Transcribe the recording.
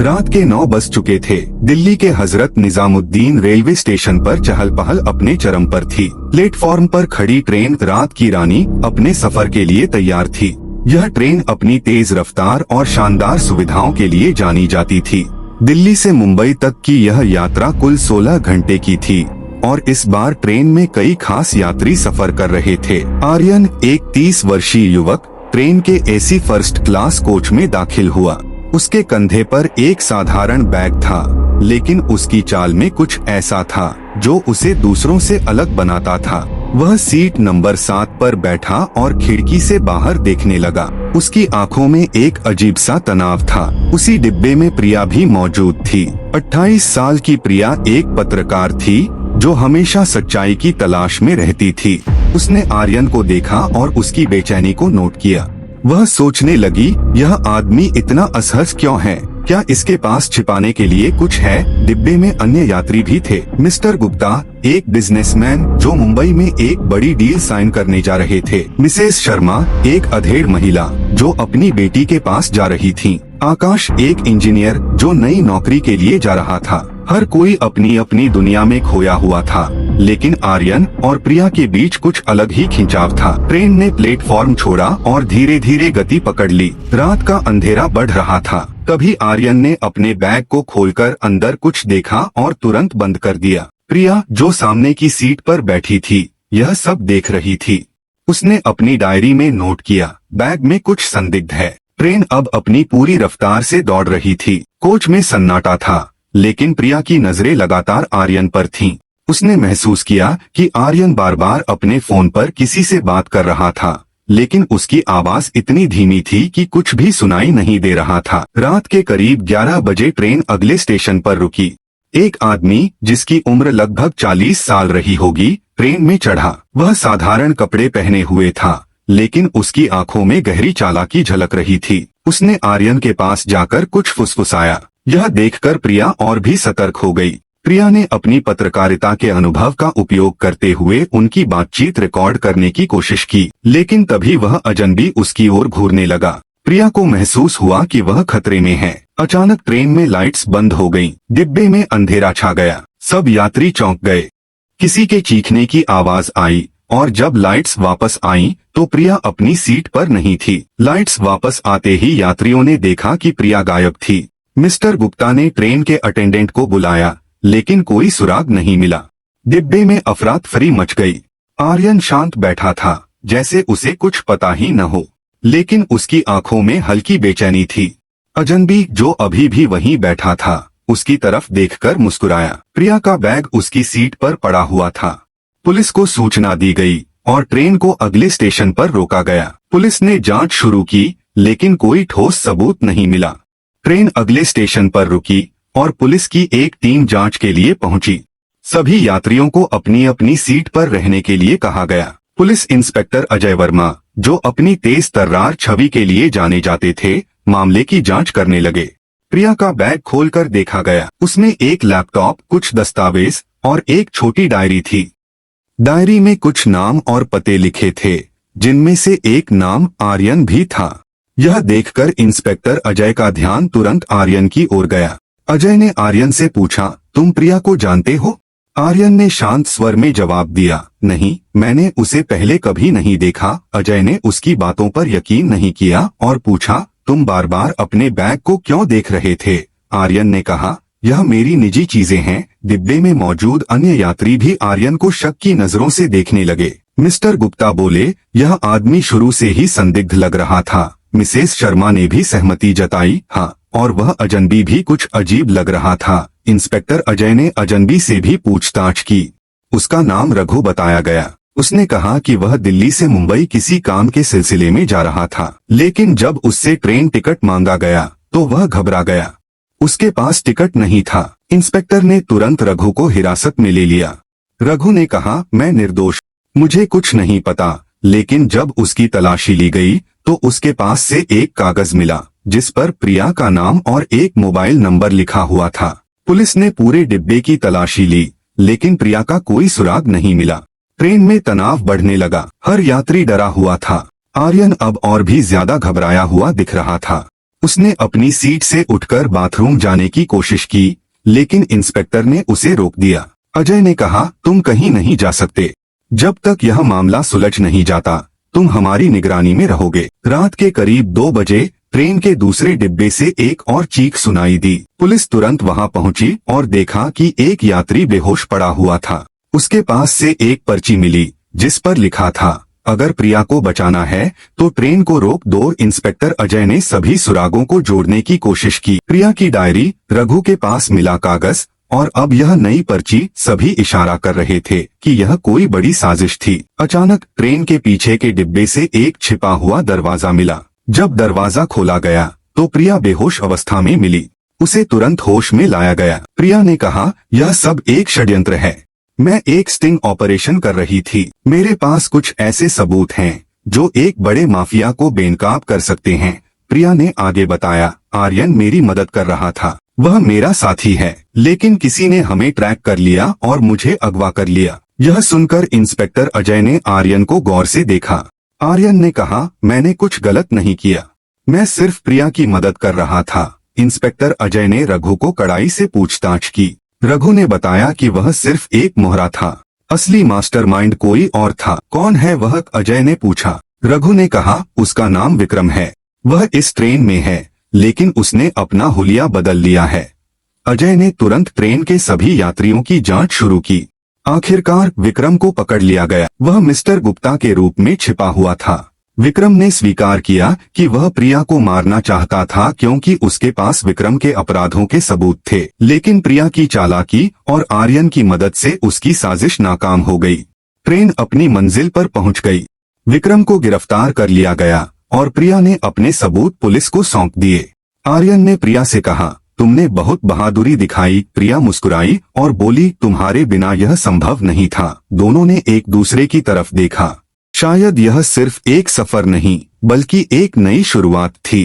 रात के 9 बज चुके थे। दिल्ली के हजरत निजामुद्दीन रेलवे स्टेशन पर चहल पहल अपने चरम पर थी। प्लेटफॉर्म पर खड़ी ट्रेन रात की रानी अपने सफर के लिए तैयार थी। यह ट्रेन अपनी तेज रफ्तार और शानदार सुविधाओं के लिए जानी जाती थी। दिल्ली से मुंबई तक की यह यात्रा कुल 16 घंटे की थी और इस बार ट्रेन में कई खास यात्री सफर कर रहे थे। आर्यन, एक 30 वर्षीय युवक, ट्रेन के एसी फर्स्ट क्लास कोच में दाखिल हुआ। उसके कंधे पर एक साधारण बैग था, लेकिन उसकी चाल में कुछ ऐसा था जो उसे दूसरों से अलग बनाता था। वह सीट नंबर 7 पर बैठा और खिड़की से बाहर देखने लगा। उसकी आंखों में एक अजीब सा तनाव था। उसी डिब्बे में प्रिया भी मौजूद थी। 28 साल की प्रिया एक पत्रकार थी जो हमेशा सच्चाई की तलाश में रहती थी। उसने आर्यन को देखा और उसकी बेचैनी को नोट किया। वह सोचने लगी, यह आदमी इतना असहज क्यों है? क्या इसके पास छिपाने के लिए कुछ है? डिब्बे में अन्य यात्री भी थे। मिस्टर गुप्ता, एक बिजनेसमैन जो मुंबई में एक बड़ी डील साइन करने जा रहे थे। मिसेस शर्मा, एक अधेड़ महिला जो अपनी बेटी के पास जा रही थी। आकाश, एक इंजीनियर जो नई नौकरी के लिए जा रहा था। हर कोई अपनी अपनी दुनिया में खोया हुआ था, लेकिन आर्यन और प्रिया के बीच कुछ अलग ही खिंचाव था। ट्रेन ने प्लेटफॉर्म छोड़ा और धीरे धीरे गति पकड़ ली। रात का अंधेरा बढ़ रहा था। तभी आर्यन ने अपने बैग को खोलकर अंदर कुछ देखा और तुरंत बंद कर दिया। प्रिया, जो सामने की सीट पर बैठी थी, यह सब देख रही थी। उसने अपनी डायरी में नोट किया, बैग में कुछ संदिग्ध है। ट्रेन अब अपनी पूरी रफ्तार से दौड़ रही थी। कोच में सन्नाटा था, लेकिन प्रिया की नजरें लगातार आर्यन पर थीं। उसने महसूस किया कि आर्यन बार बार अपने फोन पर किसी से बात कर रहा था, लेकिन उसकी आवाज इतनी धीमी थी कि कुछ भी सुनाई नहीं दे रहा था। रात के करीब 11 बजे ट्रेन अगले स्टेशन पर रुकी। एक आदमी जिसकी उम्र लगभग 40 साल रही होगी, ट्रेन में चढ़ा। वह साधारण कपड़े पहने हुए था, लेकिन उसकी आंखों में गहरी चालाकी झलक रही थी। उसने आर्यन के पास जाकर कुछ फुसफुसाया। यह देखकर प्रिया और भी सतर्क हो गई। प्रिया ने अपनी पत्रकारिता के अनुभव का उपयोग करते हुए उनकी बातचीत रिकॉर्ड करने की कोशिश की, लेकिन तभी वह अजनबी उसकी ओर घूरने लगा। प्रिया को महसूस हुआ कि वह खतरे में है। अचानक ट्रेन में लाइट्स बंद हो गईं। डिब्बे में अंधेरा छा गया। सब यात्री चौंक गए। किसी के चीखने की आवाज आई और जब लाइट्स वापस आईं, तो प्रिया अपनी सीट पर नहीं थी। लाइट्स वापस आते ही यात्रियों ने देखा कि प्रिया गायब थी। मिस्टर गुप्ता ने ट्रेन के अटेंडेंट को बुलाया, लेकिन कोई सुराग नहीं मिला। डिब्बे में अफरा-तफरी मच गई। आर्यन शांत बैठा था, जैसे उसे कुछ पता ही न हो, लेकिन उसकी आंखों में हल्की बेचैनी थी। अजनबी, जो अभी भी वहीं बैठा था, उसकी तरफ देखकर मुस्कुराया। प्रिया का बैग उसकी सीट पर पड़ा हुआ था। पुलिस को सूचना दी गई और ट्रेन को अगले स्टेशन पर रोका गया। पुलिस ने जांच शुरू की, लेकिन कोई ठोस सबूत नहीं मिला। ट्रेन अगले स्टेशन पर रुकी और पुलिस की एक टीम जांच के लिए पहुंची। सभी यात्रियों को अपनी अपनी सीट पर रहने के लिए कहा गया। पुलिस इंस्पेक्टर अजय वर्मा, जो अपनी तेज तर्रार छवि के लिए जाने जाते थे, मामले की जांच करने लगे। प्रिया का बैग खोलकर देखा गया। उसमें एक लैपटॉप, कुछ दस्तावेज और एक छोटी डायरी थी। डायरी में कुछ नाम और पते लिखे थे, जिनमें से एक नाम आर्यन भी था। यह देखकर इंस्पेक्टर अजय का ध्यान तुरंत आर्यन की ओर गया। अजय ने आर्यन से पूछा, तुम प्रिया को जानते हो? आर्यन ने शांत स्वर में जवाब दिया, नहीं, मैंने उसे पहले कभी नहीं देखा। अजय ने उसकी बातों पर यकीन नहीं किया और पूछा, तुम बार बार अपने बैग को क्यों देख रहे थे? आर्यन ने कहा, यह मेरी निजी चीजें हैं। डिब्बे में मौजूद अन्य यात्री भी आर्यन को शक की नजरों से देखने लगे। मिस्टर गुप्ता बोले, यह आदमी शुरू से ही संदिग्ध लग रहा था। मिसेस शर्मा ने भी सहमति जताई, हाँ, और वह अजनबी भी कुछ अजीब लग रहा था। इंस्पेक्टर अजय ने अजनबी से भी पूछताछ की। उसका नाम रघु बताया गया। उसने कहा कि वह दिल्ली से मुंबई किसी काम के सिलसिले में जा रहा था, लेकिन जब उससे ट्रेन टिकट मांगा गया तो वह घबरा गया। उसके पास टिकट नहीं था। इंस्पेक्टर ने तुरंत रघु को हिरासत में ले लिया। रघु ने कहा, मैं निर्दोष, मुझे कुछ नहीं पता। लेकिन जब उसकी तलाशी ली गई तो उसके पास से एक कागज मिला, जिस पर प्रिया का नाम और एक मोबाइल नंबर लिखा हुआ था। पुलिस ने पूरे डिब्बे की तलाशी ली, लेकिन प्रिया का कोई सुराग नहीं मिला। ट्रेन में तनाव बढ़ने लगा। हर यात्री डरा हुआ था। आर्यन अब और भी ज्यादा घबराया हुआ दिख रहा था। उसने अपनी सीट से उठकर बाथरूम जाने की कोशिश की, लेकिन इंस्पेक्टर ने उसे रोक दिया। अजय ने कहा, तुम कहीं नहीं जा सकते। जब तक यह मामला सुलझ नहीं जाता, तुम हमारी निगरानी में रहोगे। रात के करीब 2 बजे ट्रेन के दूसरे डिब्बे से एक और चीख सुनाई दी। पुलिस तुरंत वहां पहुंची और देखा कि एक यात्री बेहोश पड़ा हुआ था। उसके पास से एक पर्ची मिली जिस पर लिखा था, अगर प्रिया को बचाना है तो ट्रेन को रोक दो। इंस्पेक्टर अजय ने सभी सुरागों को जोड़ने की कोशिश की। प्रिया की डायरी, रघु के पास मिला कागज और अब यह नई पर्ची, सभी इशारा कर रहे थे कि यह कोई बड़ी साजिश थी। अचानक ट्रेन के पीछे के डिब्बे से एक छिपा हुआ दरवाजा मिला। जब दरवाजा खोला गया तो प्रिया बेहोश अवस्था में मिली। उसे तुरंत होश में लाया गया। प्रिया ने कहा, यह सब एक षड्यंत्र है। मैं एक स्टिंग ऑपरेशन कर रही थी। मेरे पास कुछ ऐसे सबूत हैं जो एक बड़े माफिया को बेनकाब कर सकते हैं। प्रिया ने आगे बताया, आर्यन मेरी मदद कर रहा था। वह मेरा साथी है, लेकिन किसी ने हमें ट्रैक कर लिया और मुझे अगवा कर लिया। यह सुनकर इंस्पेक्टर अजय ने आर्यन को गौर से देखा। आर्यन ने कहा, मैंने कुछ गलत नहीं किया, मैं सिर्फ प्रिया की मदद कर रहा था। इंस्पेक्टर अजय ने रघु को कड़ाई से पूछताछ की। रघु ने बताया कि वह सिर्फ एक मोहरा था, असली मास्टरमाइंड कोई और था। कौन है वह? अजय ने पूछा। रघु ने कहा, उसका नाम विक्रम है। वह इस ट्रेन में है, लेकिन उसने अपना हुलिया बदल लिया है। अजय ने तुरंत ट्रेन के सभी यात्रियों की जांच शुरू की। आखिरकार विक्रम को पकड़ लिया गया। वह मिस्टर गुप्ता के रूप में छिपा हुआ था। विक्रम ने स्वीकार किया कि वह प्रिया को मारना चाहता था क्योंकि उसके पास विक्रम के अपराधों के सबूत थे, लेकिन प्रिया की चालाकी और आर्यन की मदद से उसकी साजिश नाकाम हो गई। ट्रेन अपनी मंजिल पर पहुंच गई। विक्रम को गिरफ्तार कर लिया गया और प्रिया ने अपने सबूत पुलिस को सौंप दिए। आर्यन ने प्रिया से कहा, तुमने बहुत बहादुरी दिखाई। प्रिया मुस्कुराई और बोली, तुम्हारे बिना यह संभव नहीं था। दोनों ने एक दूसरे की तरफ देखा। शायद यह सिर्फ एक सफर नहीं, बल्कि एक नई शुरुआत थी।